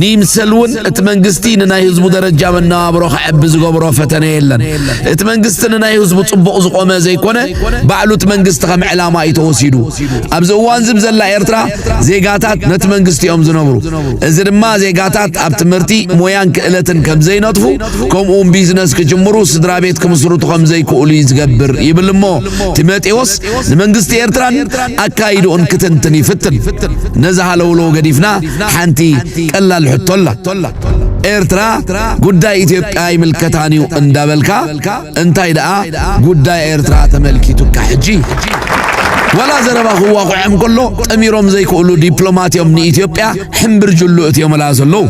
نيمسلون اتمنجستين ناي حزب درجة من نابرو خعبز قبرو فتنة يلن اتمنجستين ناي حزب صبق زقوما زي كونه بعلو اتمنجست خم علامة يتوسيدو أبزوان زمزل إيرترا زيجاتات نتمنجستي أم زنبرو إذا ما زيجاتات أبتمرتي مويان كألتن كم زي نطفو كم بيزنس كجمرو سدرابيت كم سروتو كم زي كولي زجبر يبلمو تماتيوس نمنجستي إيرتران أكايدو أنكتنتني فتن نزح لولو قديفنا حنتي كلا الحطلة إيرترا قدا إثيوبيا ملكتانيو اندابلكا انتاي دا قدا إيرترا تملكي تكحجي ولا زربا هو قعم كله أميرهم زي كله دبلوماتيهم من إثيوبيا حمبر جلو إثيوم لازلو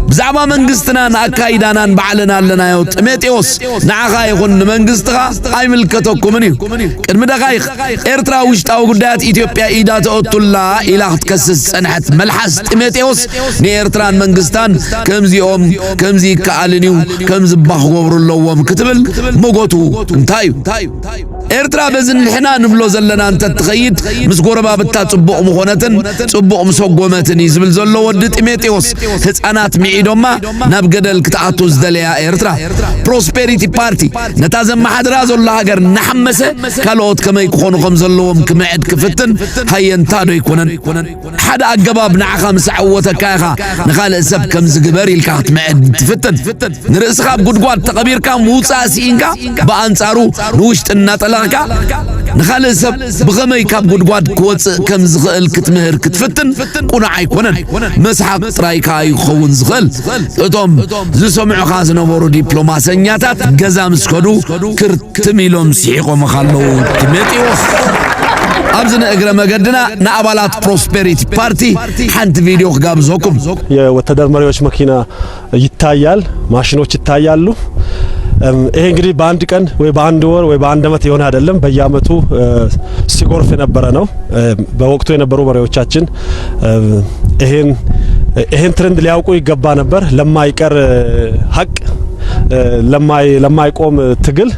بزعما منجستنا نأكايدانا بعلنا لنا يوت ميتيوس نعاقا يقول منجستها أي ملكتكم مني كرم دقايق إيرترا وشتاو قدات إثيوبيا إيدات أطلا إلى تكسس سنحت ملحس ميتيوس ني إيرتران منجستان كمزي أم كمزي كالنيو كمز باخ وبر اللوم كتبل موغوتو انتايو إيرترا بزن الحنا نبلو زلنا أنت تخيد مسقوربا بتا تصبق مخونتن تصبق مسوقومتن يزبل زلو ودت إميتيوس هتسانات معيدوما نبقدل كتعطو زدليا إيرترا بروسبيريتي بارتي نتازم محادرا زولا هاقر نحمسه كالوت كما يكونو خمزلوهم كمعد كفتن هاي انتادو يكونن حدا أقباب نعخا مسعوتا كايخا نخال إساب كمزقباري الكاخت معد تفتن نرأس خاب قد تقبير كام موساسينكا بأنصارو نوشت الناتلاكا نخال إساب بغمي كاب قد كوت كم زغل كتمهر كتفتن قنا عيكونن مسحب رايكا يخون زغل اتوم زي سمعو خاز نبورو دبلوماسيات جزام سكدو كرتميلوم سيقو مخالو تميتيوس أبزنا إجرا مجدنا نقبلات بروسبيريتي بارتي حنت فيديو قابزوكم يا وتدر مريوش ماكينة يتايال ماشينوش يتايالو ይሄ እንግዲህ በአንድ ቀን ወይ በአንድ ወር ወይ በአንድ አመት ይሆን አይደለም በየአመቱ ሲጎርፍ የነበረ ነው በወቅቱ የነበሩ መሪዎቻችን ይሄን ትሬንድ ሊያውቁ ይገባ ነበር ለማይቀር ሀቅ ለማይቆም ትግል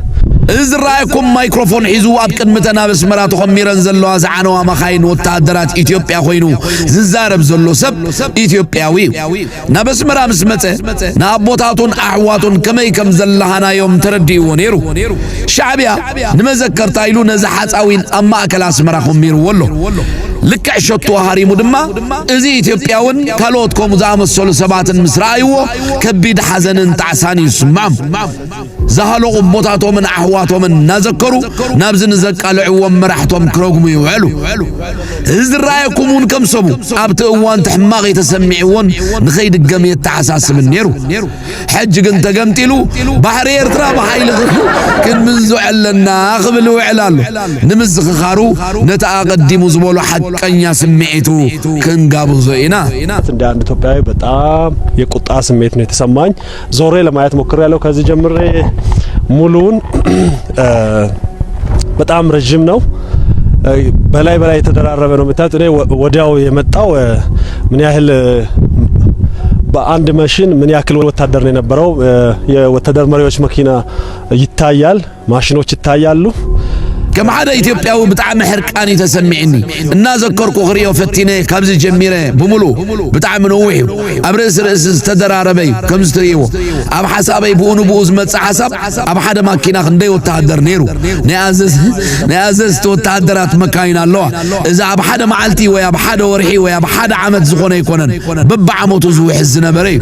إزرايكم مايكروفون حيزو أبكن متنا بسمرات خميرن زلو أزعانو مخاين وتعدرات إثيوبيا خوينو ززارب زلو سب إثيوبياوي نبسمرا مسمته نابوتاتون أعواتون كما يكم زلهانا يوم تردي ونيرو شعبيا نمذكر تايلو نزحات أوين أما أكل أسمرا خمير ولو لك عشتو هاريمو دما إزي إثيوبياون كالوتكم زعم السولو سبات مسرايو كبيد حزن تعساني يسمعم زهلو قبوتاتو من أحواتو من نذكروا نابز نذكر عوام مرحتهم كروجم يوعلو إزرايكمون كم سبوا أبتوان تحماغي تسمعون نخيد الجميع تعساس من نيرو حج جنت جمتلو بحر إيرترا بحيل كن من زعلنا قبل وعلالو نمزق خارو نتقدم زبولو حق أن يسمعتو كن جابو زينا عند إثيوبيا بتأم يقط أسميت نتسمعين زوري لما يتمكر له كذا جمر مولون በጣም ረጅም ነው በላይ የተደራረበ ነው መታጥ ነው ወዲያው የመጣው ምን ያህል በአንድ ማሽን ምን ያክል ወታደር ነው የነበረው የወታደር መሪዎች መኪና ይታያል ማሽኖች ይታያሉ كما حدا إثيوبيا وبتاع محرقاني تسمعني الناس ذكركوا غريو فتينه كابز جميره بملو بتاع منوحي أبرز رئيس تدر عربي كم ستريو أب حسابي بونو بوز متس حساب أب حدا ماكينة خندي وتهدر نيرو نعزز توتهدرات مكاين الله إذا أب حدا معلتي ويا أب حدا ورحي ويا أب حدا عمد زخونه يكونن ببع موتو زوح الزنبري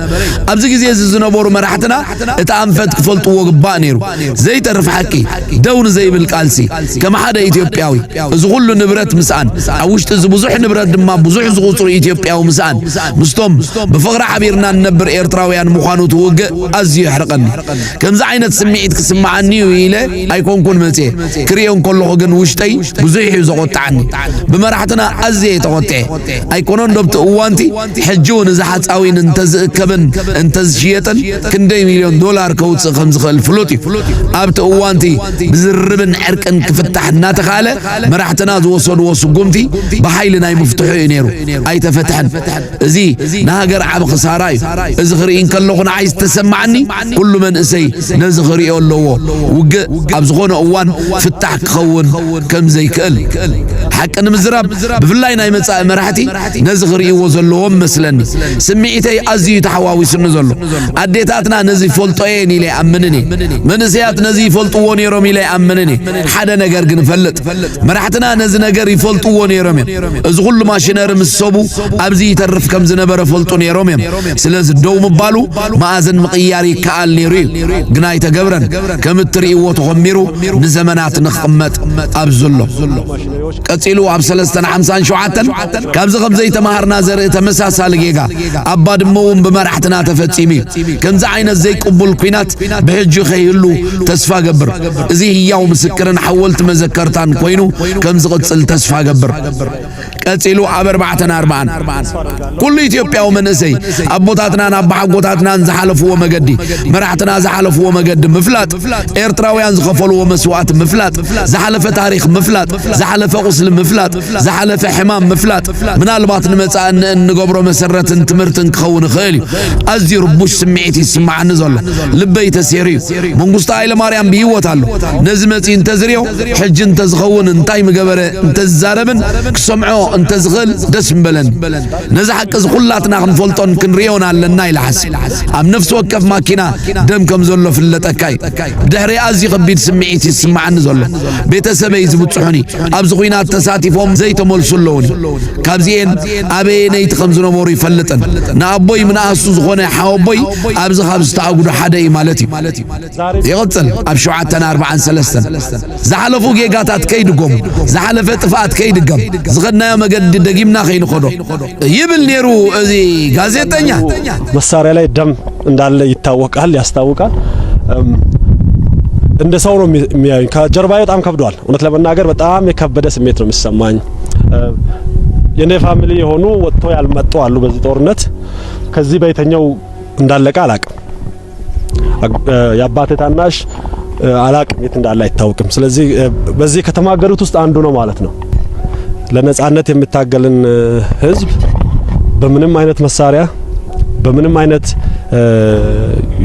أبز جزء الزنبور مرحتنا اتأنفت كفلت وقبا نيرو زي تعرف حكي دون زي بالكالسي كما حدا إثيوبياوي زغلو نبرت مسان أوش تزبزح نبرت دما بزح زغوطر إثيوبياو مسان مستم بفقر حبيرنا نبر إيرتراويان مخانو توق أزي يحرقني كم زعينة سمعيت كسمعني ويله أيكون كون متي كريون كله غن وشتي بزح زغوط عني بمرحتنا أزي توقع أيكونون دبت أوانتي حجون زحات أوين انتز كبن انتز شيئا كندي $1,000,000 كوت 5 فلوتي أبت أوانتي بزربن عرق كفت ይፍታሕና ተኻለ መራሕትና ዝወሰዱ ወስጉምቲ በኃይል ናይ ምፍትሑ ነይሩ ኣይተፈትሐን እዚ ንሃገር ዓብ خسارة እዚ ክሪእን ከለኹ ንዓይ ዝተሰማዕኒ ኩሉ መንእሰይ ነዚ ክሪኦ ኣለዎ ውግእ ኣብ ዝኾነ እዋን ፍታሕ ክኸውን ከም ዘይክእል ሓቂ ንምዝራብ ብፍላይ ናይ መጻኢ መራሕቲ ነዚ ክሪእዎ ዘለዎም መስለኒ ስምዒተይ ኣዝዩ ተሓዋዊስኒ ዘሎ ኣዴታትና ነዚ ይፈልጦየን ኢለ ኣምንኒ መንእሰያት ነዚ ይፈልጥዎ ነይሮም ኢለ ኣምንኒ ሓደ ነገር ግን ፈልጥ መራሕትና ነዚ ነገር ይፈልጥዎ ነይሮም እዚ ኩሉ ማሽነሪ ምስ ሰቡ ኣብዚ ይተርፍ ከም ዝነበረ ፈልጡ ነይሮም ስለዚ ደው ምባሉ ማእዘን ምቕያር ይከኣል ነይሩ ግን ኣይተገብረን ከም እትርእይዎ ተኸሚሩ ንዘመናት ንኽቕመጥ ኣብ ዘሎ ቀፂሉ ኣብ 357 ካብዚ ከም ዘይተማሃርና ዘርኢ ተመሳሳሊ ጌጋ ኣባ ድማ እውን ብመራሕትና ተፈጺሙ ከምዚ ዓይነት ዘይቅቡል ኩናት ብሕጂ ኸይህሉ ተስፋ ገብር እዚ ህያው ምስክርን ሓወልቲ መዘከርታን ኮይኑ ከም ዝቕጽል ተስፋ ገብር ቀፂሉ ኣብ 440 ኩሉ ኢትዮጵያዊ መንእሰይ ኣቦታትናን ኣባሓጎታትናን ዝሓለፍዎ መገዲ መራሕትና ዝሓለፍዎ መገዲ ምፍላጥ ኤርትራውያን ዝኸፈልዎ መስዋዕት ምፍላጥ ዝሓለፈ ታሪኽ ምፍላጥ ዝሓለፈ ቁስሊ ምፍላጥ ዝሓለፈ ሕማም ምፍላጥ ምናልባት ንመጻእ እንገብሮ መሰረትን ትምህርትን ክኸውን ይኽእል እዩ ኣዝዩ ርቡሽ ስምዒት ይስማዓኒ ዘሎ ልበይ ተሰሪዩ መንግስቱ ሃይለማርያም ብሂወት ኣሎ ነዚ መጺእ እንተዝርዮ ሕጂ እንተዝኸውን እንታይ ምገበረ እንተዛረብን ክሰምዖ እንተዝኽእል ደስ ምበለን ነዚ ሓቂ ዝኹላትና ክንፈልጦን ክንሪዮን ኣለና ኢልሓስ ኣብ ነፍሲ ወከፍ ማኪና ደም ከም ዘሎ ፍለጠካይ ድሕሪ ኣዝዩ ከቢድ ስምዒት ይስማዓኒ ዘሎ ቤተሰበይ ዝብፅሑኒ ኣብዚ ኩናት ተሳቲፎም ዘይተመልሱ ኣለውኒ ካብዚአን ኣበየነይቲ ከም ዝነበሩ ይፈልጥን ንኣቦይ ምንኣሱ ዝኾነ ሓወቦይ ኣብዚ ካብ ዝተኣጉዱ ሓደ እዩ ማለት እዩ ይቕፅል ኣብ 743 ዝሓለፉ ጌጋታት ከይድጎሙ ዝሓለፈ ጥፍኣት ከይድገም ዝኸድናዮ መገዲ ደጊምና ከይንኸዶ ይብል ነይሩ እዚ ጋዜጠኛ መሳሪያ ላይ ደም እንዳለ ይታወቃል ያስታውቃል እንደ ሰው ነው የሚያዩኝ ከጀርባዬ በጣም ከብዷል እውነት ለመናገር በጣም የከበደ ስሜት ነው የሚሰማኝ የኔ ፋሚሊ የሆኑ ወጥቶ ያልመጡ አሉ በዚህ ጦርነት ከዚህ በየተኛው እንዳለቀ አላቅም ያባቴ ታናሽ አላቅም የት እንዳለ አይታወቅም ስለዚህ በዚህ ከተማገሩት ውስጥ አንዱ ነው ማለት ነው ለነጻነት የምታገልን ህዝብ በምንም አይነት መሳሪያ በምንም አይነት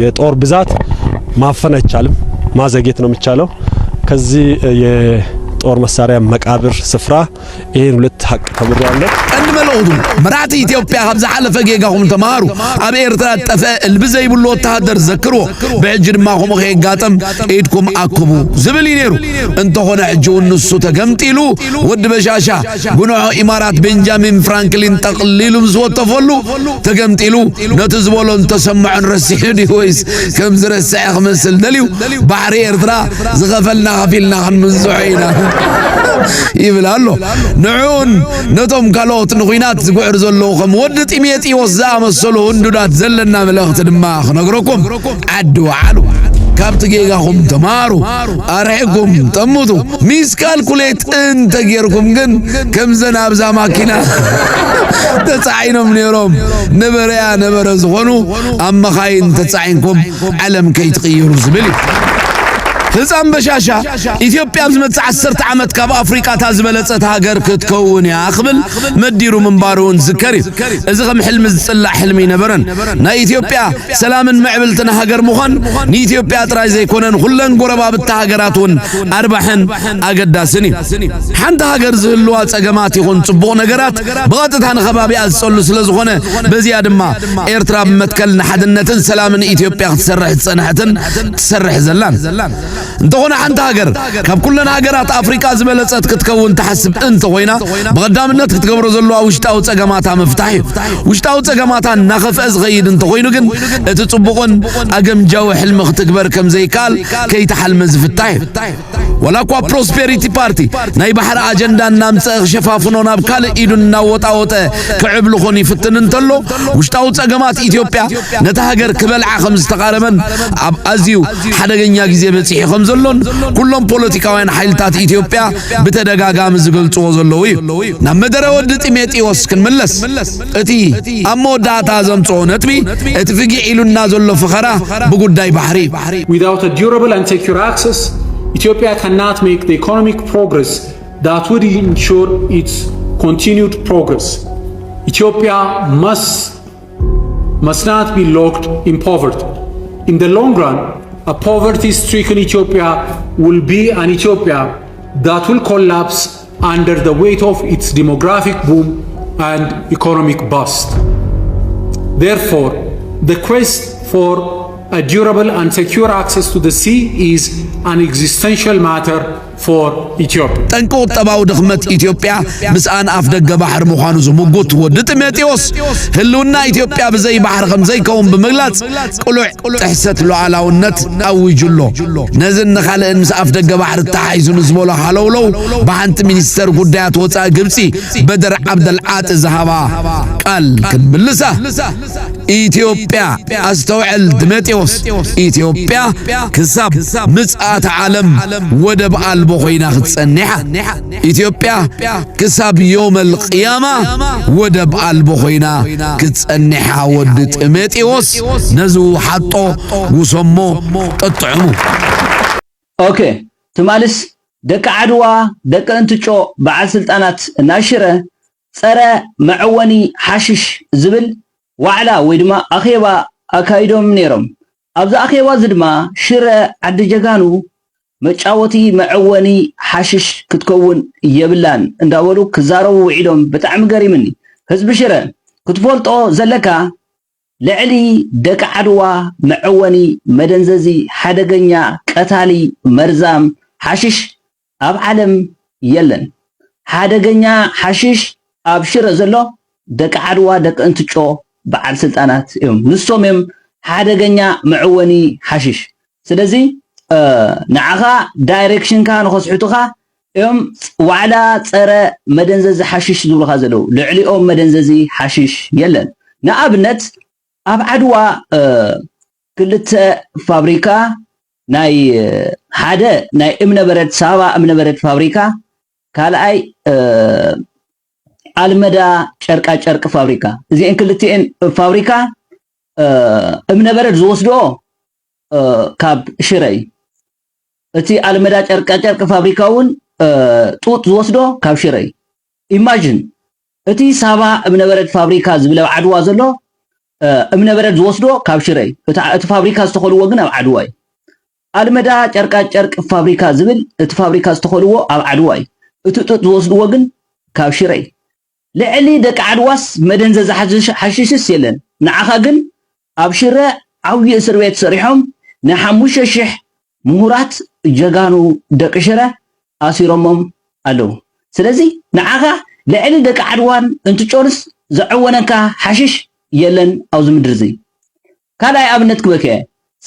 የጦር ብዛት ማፈን አይቻልም ማዘግየት ነው የሚቻለው ከዚህ የጦር መሳሪያ መቃብር ስፍራ ይሄን ሁለት ሐቅ ተብሯል እንመለውዱ መራቲ ኢትዮጵያ ሀብዛ ሐለፈ ጌጋሁም ተማሩ አብ ኤርትራ ጠፈ البزي ብሎ ወታደር ዘክሮ በእጅ ድማ ሆሞ ከጋጠም ኤድኩም አክቡ ዝብል ይነሩ እንተ ሆነ እጁው ንሱ ተገምጢሉ ወድ በሻሻ ጉኖ ኢማራት ቤንጃሚን ፍራንክሊን ተቅሊሉ ዝወተፈሉ ተገምጢሉ ነተ ዝበሎን ተሰማዑን ረሲሕዲ ወይስ ከም ዝረስዕ خمسል ደሊው ባህሪ ኤርትራ ዝገፈልና ከፊልና ክንምዝዑይና ይብላሉ ንዑን ነቶም ካሎት ንኹይናት ዝጉዕር ዘለዎ ከም ወድ ጢሜጢ ወዛ መሰሉ እንዱዳት ዘለና መልእኽት ድማ ክነግረኩም ዓዱ ዓሉ ካብቲ ጌጋኹም ተማሩ ኣርሕኩም ጠሙቱ ሚስ ካልኩሌት እንተ ጌርኩም ግን ከም ዘናብዛ ማኪና ተጻዒኖም ነይሮም ነበረያ ነበረ ዝኾኑ ኣብ መኻይን ተጻዒንኩም ዓለም ከይትቕይሩ ዝብል ህፃን በሻሻ ኢትዮጵያ ዝመጽ 10 ዓመት ካብ አፍሪካ ታዝበለጸት ሀገር ክትከውን ያኽብል መዲሩ መንባሩን ዝከሪ እዚ ከም ሕልም ዝጽላዕ ሕልሚ ነበረን ናይ ኢትዮጵያ ሰላምን ምዕብልትን ሀገር ምዃን ንኢትዮጵያ ጥራይ ዘይኮነን ሁለን ጎረባብታ ሀገራትን ኣርባሕን ኣገዳስኒ ሓንቲ ሀገር ዝህልዋ ጸገማት ይኹን ጽቡቕ ነገራት ብቐጥታ ንኸባቢኣ ዝጸሉ ስለዝኾነ በዚያ ድማ ኤርትራ ብመትከል ንሓድነትን ሰላምን ኢትዮጵያ ክትሰርሕ ጸንሐትን ትሰርሕ ዘላን እንተሆነ ሓንቲ ሀገር ካብ ኩለን ሀገራት አፍሪካ ዝበለጸት ክትከውን ተሐስብ እንተ ኮይና በቀዳምነት ክትገብሮ ዘለዋ ውሽጣው ጸገማታ መፍታሕ ውሽጣው ጸገማታ ናኸፍእ ዝኸይድ እንተ ኮይኑ ግን እቲ ጽቡቕን ኣገምጃዊ ሕልሚ ክትግበር ከም ዘይካል ከይተሓልመ ዝፍታሕ ወላኳ ፕሮስፔሪቲ ፓርቲ ናይ ባሕሪ አጀንዳ እናምጽእ ሸፋፍኖ ናብ ካልእ ኢዱን እናወጣወጠ ክዕብል ኾን ይፍትን እንተሎ ውሽጣው ጸገማት ኢትዮጵያ ነታ ሀገር ክበልዓ ከም ዝተቃረበን ኣብ ኣዝዩ ሓደገኛ ግዜ በጽሕ ከም ዘሎን ኩሎም ፖለቲካውያን ሓይልታት ኢትዮጵያ ብተደጋጋሚ ዝገልጽዎ ዘለዉ እዩ ናብ መደረ ወዲ ጢሜጢዎስ ክንምለስ እቲ ኣብ መወዳእታ ዘምጽኦ ነጥቢ እቲ ፍጊዕ ኢሉና ዘሎ ፍኸራ ብጉዳይ ባሕሪ Without a durable and secure access Ethiopia cannot make the economic progress that would ensure its continued progress. Ethiopia must not be locked in poverty. In the long run, a poverty-stricken Ethiopia will be an Ethiopia that will collapse under the weight of its demographic boom and economic bust. Therefore, the quest for a durable and secure access to the sea is an existential matter for Ethiopia. ጠንቆ ጠባው ድኽመት ኢትዮጵያ ምስአን አፍ ደገ ባሕር ምዃኑ ዝምጉት ወዲ ጢሞቴዎስ ህልውና ኢትዮጵያ ብዘይ ባሕር ከም ዘይከውን ብምግላጽ ቁሉዕ ጥሕሰት ሉዓላውነት ኣዊጁሎ ነዚ ንኻልእን ምስ ኣፍ ደገ ባሕር ተሓይዙ ንዝበሎ ሃለውለው ብሓንቲ ሚኒስተር ጉዳያት ወፃኢ ግብፂ በደር ዓብደልዓጢ ዝሃባ ቃል ክንምልሳ ኢትዮጵያ ኣስተውዕል ጢሞቴዎስ ኢትዮጵያ ክሳብ ምጽአት ዓለም ወደብ አልቦ ኮይና ክትጸንሐ ኢትዮጵያ ክሳብ ዮም القيامة ወደብ አልቦ ኮይና ክትጸንሐ ወዲ ጢሞቴዎስ ነዙ ሓጦ ውሰሞ ጥጥዕሙ ኦኬ ትማልስ ደቂ ዓድዋ ደቂ እንትጮ በዓል ስልጣናት ናሽረ ጸረ መዕወኒ ሓሽሽ ዝብል ዋዕላ ወይ ድማ ኣኼባ ኣካይዶም ነይሮም ኣብዛ ኣኼባ ዝድማ ሽረ ዓዲ ጀጋኑ መጫወቲ መዕወኒ ሓሽሽ ክትከውን የብላን እንዳበሉ ክዛረቡ ውዒዶም ብጣዕሚ ገሪምኒ ህዝቢ ሽረ ክትፈልጦ ዘለካ ልዕሊ ደቂ ዓድዋ መዕወኒ መደንዘዚ ሓደገኛ ቀታሊ መርዛም ሓሽሽ ኣብ ዓለም የለን ሓደገኛ ሓሽሽ ኣብ ሽረ ዘሎ ደቂ ዓድዋ ደቂ እንትጮ በዓል ስልጣናት እዮም ንሶም እዮም ሓደገኛ መዕወኒ ሓሽሽ ስለዚ ንዓኻ ዳይሬክሽንካ ንኸስሕቱኻ እዮም ዋዕላ ጸረ መደንዘዚ ሓሽሽ ዝብሉኻ ዘለዉ ልዕሊኦም መደንዘዚ ሓሽሽ የለን ንኣብነት ኣብ ዓድዋ ክልተ ፋብሪካ ናይ ሓደ ናይ እምነበረድ ሳባ እምነበረድ ፋብሪካ ካልኣይ አልመዳ ጨርቃ ጨርቅ ፋብሪካ እዚአን ክልቲአን ፋብሪካ እምነበረድ ዝወስዶ ካብ ሽረይ እቲ አልመዳ ጨርቃ ጨርቅ ፋብሪካውን ጡጥ ዝወስዶ ካብ ሽረይ ኢማጂን እቲ ሳባ እምነበረድ ፋብሪካ ዝብለው ዓድዋ ዘሎ እምነበረድ ዝወስዶ ካብ ሽረይ እቲ ፋብሪካ ዝተኸልዎ ግን ኣብ ዓድዋ እዩ አልመዳ ጨርቃ ጨርቅ ፋብሪካ ዝብል እቲ ፋብሪካ ዝተኸልዎ ኣብ ዓድዋ እዩ እቲ ጡጥ ዝወስድዎ ግን ካብ ሽረይ ልዕሊ ደቂ ዓድዋስ መደንዘዚ ሓሽሽስ የለን ንዓኻ ግን ኣብ ሽረ ዓብዪ እስር ቤት ሰሪሖም ን5,000 ምሁራት ጀጋኑ ደቂ ሽረ ኣሲሮሞም ኣለዉ ስለዚ ንዓኻ ልዕሊ ደቂ ዓድዋን እንትጮርስ ዘዕወነካ ሓሽሽ የለን ኣብዚ ምድሪ እዚ ካልኣይ ኣብነት ክበከ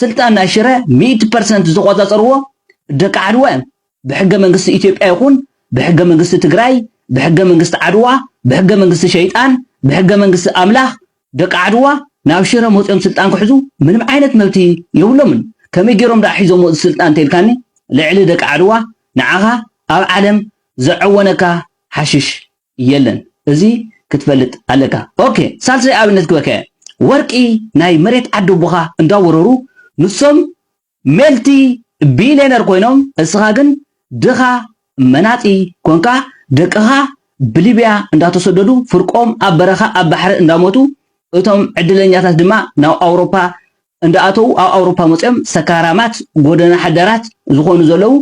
ስልጣን ናይ ሽረ 100% ዝቆፃፀርዎ ደቂ ዓድዋ ብሕገ መንግስቲ ኢትዮጵያ ይኹን ብሕገ መንግስቲ ትግራይ بحجة من قصة عدوى بحجة من قصة شيطان بحجة من قصة أملاح دق عدوى ناوشيرة موت يوم سلطان كحزو من معينة موتي يولمن كم يجرم راح يزوم السلطان تلكاني لعلي دق عدوى نعها أو عالم زعونك حشش يلن زي كتفلت عليك أوكي سالسي أبنت كوكا وركي ناي مريت عدو بخا ندورورو نصم ملتي بيلينر كوينوم السغاقن دخا مناطي كونكا دقها بليبيا እንዳተሰደዱ ፍርቆም ኣብ በረኻ ኣብ ባሕሪ እንዳሞቱ እቶም ዕድለኛታት ድማ ናብ ኣውሮፓ እንዳኣተው ኣብ ኣውሮፓ መፅኦም ሰካራማት ጎደና ሓዳራት ዝኾኑ ዘለው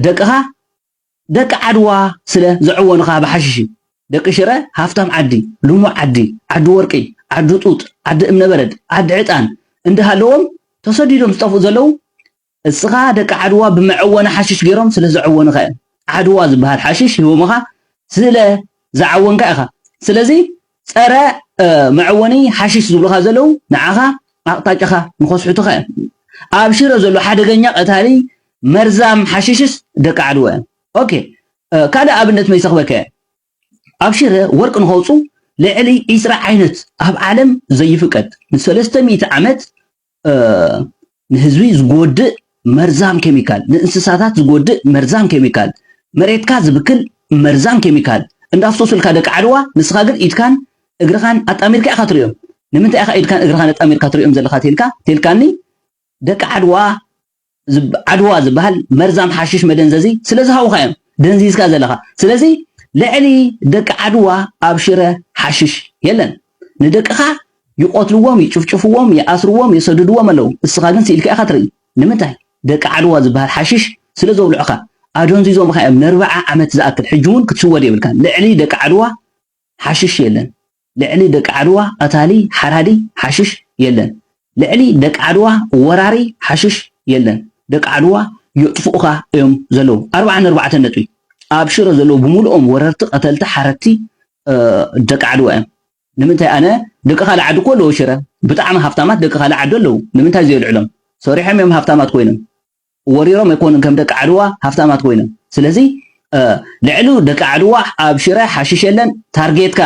ደቅኻ ደቂ ዓድዋ ስለ ዝዕወኑኻ ብሓሽሽ ደቂ ሽረ ሃፍታም ዓዲ ልሙዕ ዓዲ ዓዲ ወርቂ ዓዲ ጡጥ ዓዲ እምነበረድ ዓዲ ዕጣን እንዳሃለዎም ተሰዲዶም ዝጠፍኡ ዘለው እስኻ ደቂ ዓድዋ ብመዕወነ ሓሽሽ ገይሮም ስለ ዝዕወኑኻ ዓድዋ ዝበሃል ሓሽሽ ሂቦምኻ ስለ ዝዓወንካ ኢኻ ስለዚ ፀረ መዕወኒ ሓሽሽ ዝብሉኻ ዘለው ንዓኻ ኣቕጣጫኻ ንኸስሕቱኻ ኣብ ሽረ ዘሎ ሓደገኛ ቀታሊ መርዛም ሓሽሽስ ደቂ ዓድዋ ኦኬ ካልእ ኣብነት መይሰኽበከ ኣብ ሽረ ወርቂ ንኸውፁ ልዕሊ 20 ዓይነት ኣብ ዓለም ዘይፍቀድ ን300 ዓመት ንህዝቢ ዝጎድእ መርዛም ኬሚካል ንእንስሳታት ዝጎድእ መርዛም ኬሚካል መሬትካ ዝብክል መርዛም ኬሚካል እንዳፍሶስልካ ደቂ ዓድዋ ንስኻ ግን ኢድካን እግርኻን ኣጣሚርካ ኢኻ ትሪኦም ንምንታይ ኢኻ ኢድካን እግርኻን ኣጣሚርካ ትሪኦም ዘለኻ ተልካኒ ደቂ ዓድዋ ዓድዋ ዝበሃል መርዛም ሓሽሽ መደንዘዚ ስለዚ ሃውኻዮም ደንዚዝካ ዘለኻ ስለዚ ልዕሊ ደቂ ዓድዋ ኣብ ሽረ ሓሽሽ የለን ንደቅኻ ይቆትልዎም ይጭፍጭፍዎም ይኣስርዎም ይሰድድዎም ኣለው እስኻ ግን ሲልካ ኢኻ ትርኢ ንምንታይ ደቂ ዓድዋ ዝበሃል ሓሽሽ ስለ ዘብልዑኻ ኣደንዚዞም ኻዮም ን40 ዓመት ዝኣክል ሕጂ እውን ክትስወድ የብልካ ልዕሊ ደቂ ዓድዋ ሓሽሽ የለን ልዕሊ ደቂ ዓድዋ ቀታሊ ሓራዲ ሓሽሽ የለን ልዕሊ ደቂ ዓድዋ ወራሪ ሓሽሽ የለን ደቂ ዓድዋ የጥፍኡኻ እዮም ዘለው 44 ነጥቢ ኣብ ሽረ ዘለው ብምሉኦም ወረርቲ ቀተልቲ ሓረቲ ደቂ ዓድዋ እዮም ንምንታይ ኣነ ደቂ ካልእ ዓዲ ኮሎ ሽረ ብጣዕሚ ሃፍታማት ደቂ ካልእ ዓዲ ኣለው ንምንታይ ዘይልዕሎም ሰሪሖም እዮም ሃፍታማት ኮይኖም ወሪሮም ኣይኮኑን ከም ደቂ ዓድዋ ሃፍታማት ኮይኖም ስለዚ ልዕሊ ደቂ ዓድዋ ኣብ ሽረ ሓሽሽ የለን ታርጌትካ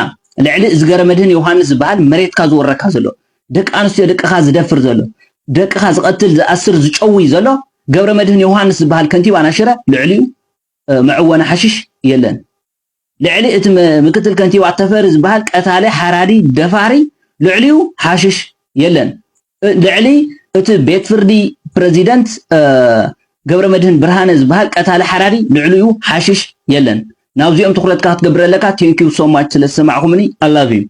ልዕሊ ዝገረ መድህን ዮሃንስ ዝበሃል መሬትካ ዝወረካ ዘሎ ደቂ ኣንስትዮ ደቅኻ ዝደፍር ዘሎ ደቅኻ ዝቀትል ዝኣስር ዝጨዊ ዘሎ ገብረ መድህን ዮሃንስ ዝበሃል ከንቲባ ናሽረ ልዕሊኡ መዕወነ ሓሽሽ የለን ልዕሊ እቲ ምክትል ከንቲባ ተፈሪ ዝበሃል ቀታሊ ሓራዲ ደፋሪ ልዕሊኡ ሓሽሽ የለን ልዕሊ እቲ ቤት ፍርዲ ፕሬዚደንት ገብረ መድህን ብርሃነ ዝበሃል ቀታሊ ሓራዲ ልዕሊኡ ሓሽሽ የለን ናብዚኦም ትኩረትካ ክትገብረለካ ቴንክ ዩ ሶ ማች ስለሰማዕኹምኒ አይ ላቭ ዩ